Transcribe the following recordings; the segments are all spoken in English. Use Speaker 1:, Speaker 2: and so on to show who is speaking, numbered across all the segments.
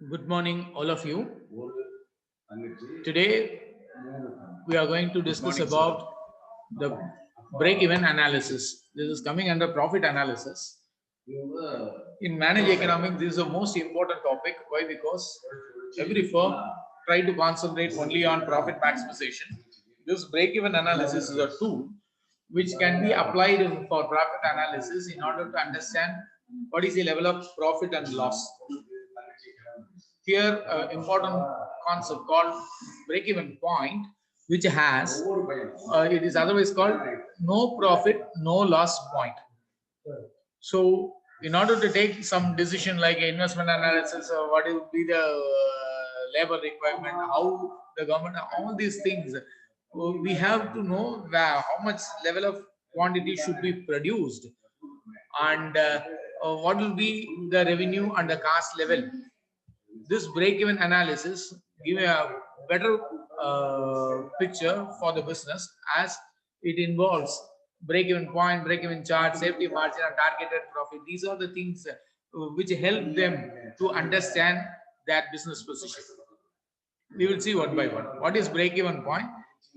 Speaker 1: Good morning, all of you. Today, we are going to discuss about the break-even analysis. This is coming under profit analysis. In managed economics, this is the most important topic. Why? Because every firm try to concentrate only on profit maximization. This break-even analysis is a tool which can be applied for profit analysis in order to understand what is the level of profit and loss. Here, important concept called break-even point, which has it is otherwise called no profit, no loss point. So, in order to take some decision like investment analysis, or what would be the labor requirement, how the government, all these things, we have to know how much level of quantity should be produced, and what will be the revenue and the cost level. This break-even analysis give a better picture for the business, as it involves break-even point, break-even chart, safety margin, and targeted profit. These are the things which help them to understand that business position. We will see one by one. What is break-even point?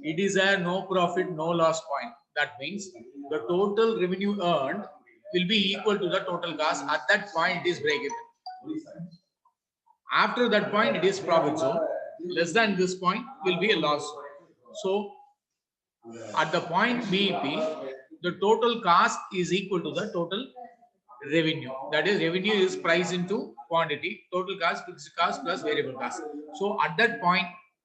Speaker 1: It is a no profit, no loss point. That means the total revenue earned will be equal to the total cost. At that point, it is break-even. After that point, it is profit zone. Less than this point will be a loss zone. So, at the point BEP, the total cost is equal to the total revenue. That is, revenue is price into quantity, total cost, fixed cost plus variable cost. So, at that point,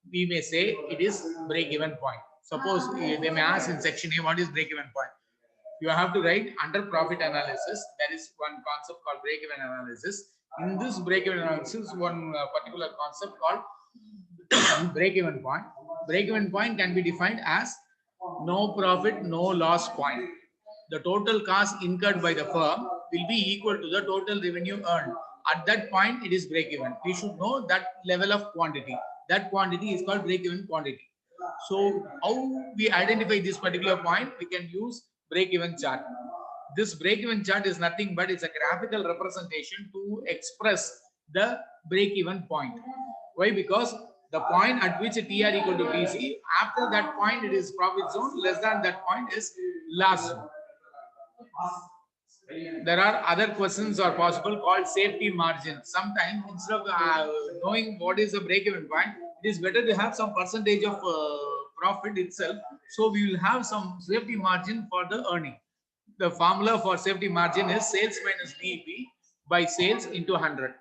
Speaker 1: we may say it is break-even point. Suppose they may ask in section A, what is break-even point? You have to write under profit analysis. There is one concept called break-even analysis. In this break-even analysis, one particular concept called break-even point. Break-even point can be defined as no profit, no loss point. The total cost incurred by the firm will be equal to the total revenue earned. At that point, it is break-even. We should know that level of quantity. That quantity is called break-even quantity. So, how we identify this particular point? We can use break-even chart. This break-even chart is nothing but it's a graphical representation to express the break-even point. Why? Because the point at which TR equal to TC, after that point it is profit zone, less than that point is loss zone. There are other questions are possible called safety margin. Sometimes instead of knowing what is the break-even point, it is better to have some percentage of profit itself. So we will have some safety margin for the earning. The formula for safety margin is sales minus BEP by sales into 100.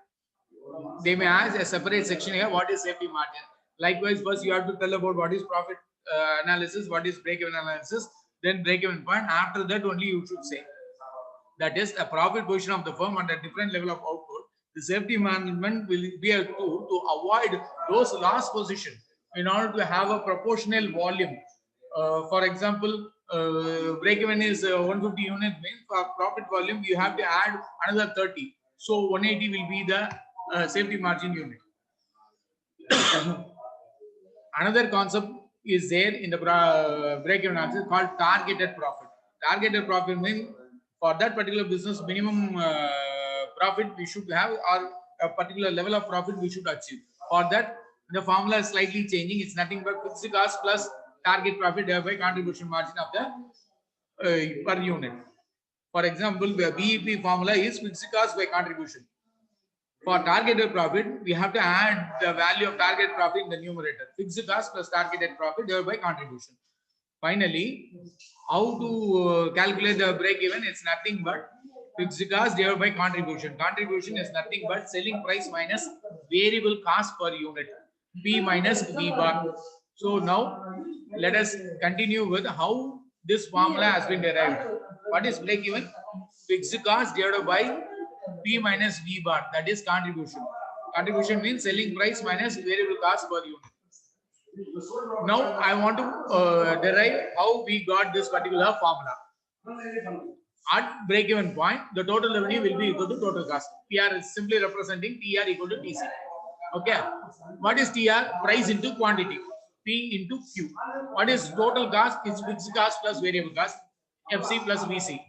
Speaker 1: They may ask a separate section here, what is safety margin? Likewise, first you have to tell about what is profit analysis, what is break-even analysis, then break-even point. After that only you should say. That is a profit position of the firm at a different level of output. The safety management will be a tool to avoid those loss position in order to have a proportional volume. For example, break-even is 150 units, means for profit volume you have to add another 30. So 180 will be the safety margin unit. Another concept is there in the break-even analysis called targeted profit. Targeted profit means for that particular business minimum profit we should have, or a particular level of profit we should achieve. For that, the formula is slightly changing. It's nothing but fixed cost plus target profit by contribution margin of the per unit. For example, the BEP formula is fixed cost by contribution. For targeted profit, we have to add the value of target profit in the numerator. Fixed cost plus targeted profit divided by contribution. Finally, how to calculate the break-even? It's nothing but fixed cost divided by contribution. Contribution is nothing but selling price minus variable cost per unit. P minus V bar. So now, let us continue with how this formula has been derived. What is break-even? Fixed cost divided by P minus V bar, that is contribution. Contribution means selling price minus variable cost per unit. Now I want to derive how we got this particular formula. At break-even point, the total revenue will be equal to total cost. TR is simply representing TR equal to TC. Okay. What is TR? Price into quantity. P into Q. What is total cost? It's fixed cost plus variable cost. FC plus VC.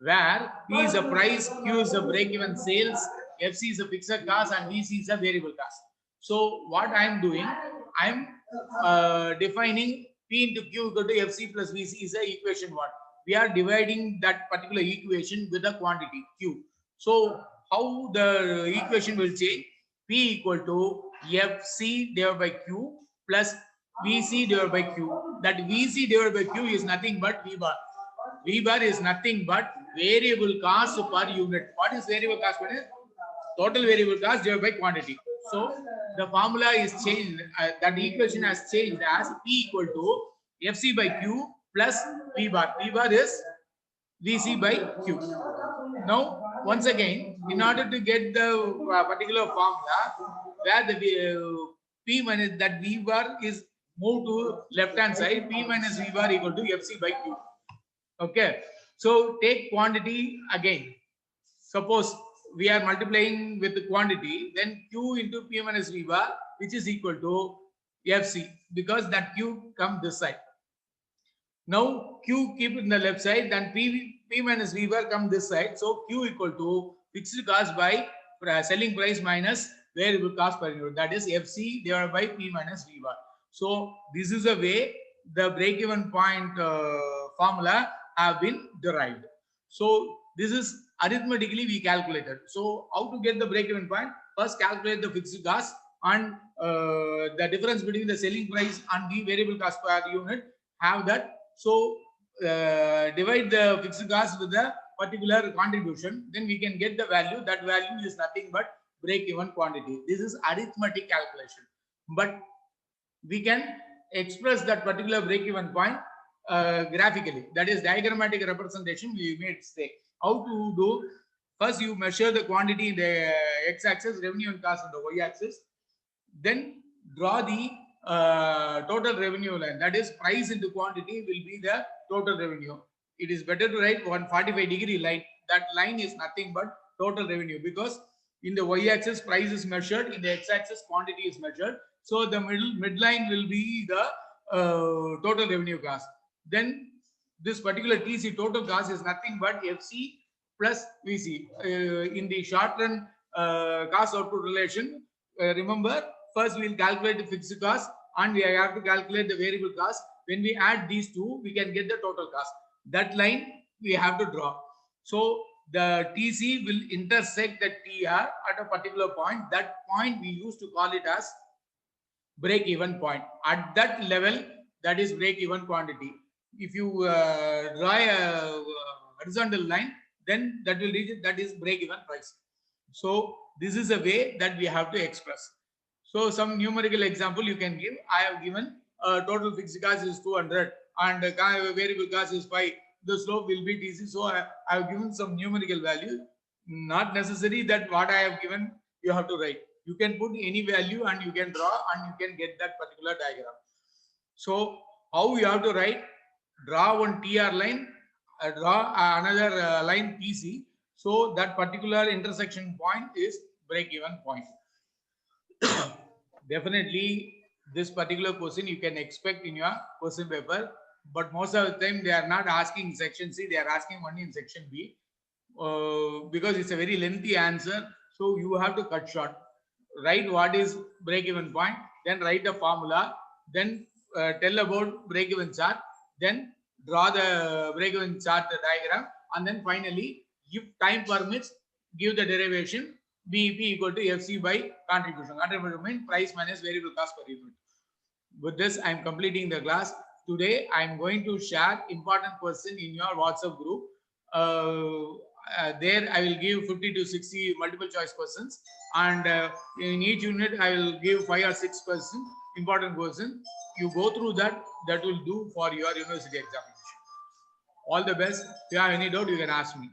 Speaker 1: Where P is a price, Q is a break-even sales, FC is a fixed cost and VC is a variable cost. So what I am doing, I am defining P into Q equal to FC plus VC is a equation what? We are dividing that particular equation with a quantity Q. So how the equation will change? P equal to FC divided by Q plus VC divided by Q. That VC divided by Q is nothing but V bar. V bar is nothing but variable cost per unit. What is variable cost per unit? Total variable cost divided by quantity. So the formula is changed. That equation has changed as P equal to FC by Q plus V bar. V bar is VC by Q. Now, once again, in order to get the particular formula where the P minus that V bar is moved to left hand side, P minus V bar equal to FC by Q. Okay. So take quantity again. Suppose we are multiplying with the quantity, then Q into P minus V bar, which is equal to FC, because that Q comes this side. Now Q keep it in the left side, then P minus V bar come this side. So Q equal to fixed cost by selling price minus variable cost per unit. That is FC divided by P minus V bar. So this is the way the break-even point formula have been derived. So this is arithmetically we calculated. So how to get the break-even point? First calculate the fixed cost and the difference between the selling price and the variable cost per unit. Have that. So divide the fixed cost with the particular contribution. Then we can get the value. That value is nothing but break-even quantity. This is arithmetic calculation. But we can express that particular break-even point graphically. That is diagrammatic representation we may say. How to do? First, you measure the quantity in the x-axis, revenue and cost on the y-axis. Then draw the total revenue line. That is price into quantity will be the total revenue. It is better to write 145-degree line. That line is nothing but total revenue, because in the y-axis price is measured, in the x-axis quantity is measured. So the midline will be the total revenue cost. Then this particular TC total cost is nothing but FC plus VC. In the short run cost output relation, remember first we will calculate the fixed cost and we have to calculate the variable cost. When we add these two, we can get the total cost. That line we have to draw. So the TC will intersect the TR at a particular point. That point we used to call it as break-even point. At that level, that is break-even quantity. If you draw a horizontal line, then that will reach it, that is break-even price. So this is a way that we have to express. So some numerical example you can give. I have given total fixed cost is 200 and variable cost is 5. The slope will be TC. So I have given some numerical value. Not necessary that what I have given you have to write. You can put any value and you can draw and you can get that particular diagram. So how you have to write? Draw one TR line, draw another line TC. So that particular intersection point is break-even point. Definitely, this particular question you can expect in your question paper, but most of the time they are not asking section C, they are asking only in section B, because it's a very lengthy answer. So you have to cut short. Write what is break-even point, then write the formula, then tell about break-even chart, then draw the break-even chart diagram, and then finally, if time permits, give the derivation. BEP equal to FC by contribution. Contribution means price minus variable cost per unit. With this, I am completing the class. Today, I am going to share important question in your WhatsApp group. There, I will give 50 to 60 multiple choice questions, and in each unit, I will give 5 or 6 questions, important questions. You go through that. That will do for your university examination. All the best. If you have any doubt, you can ask me.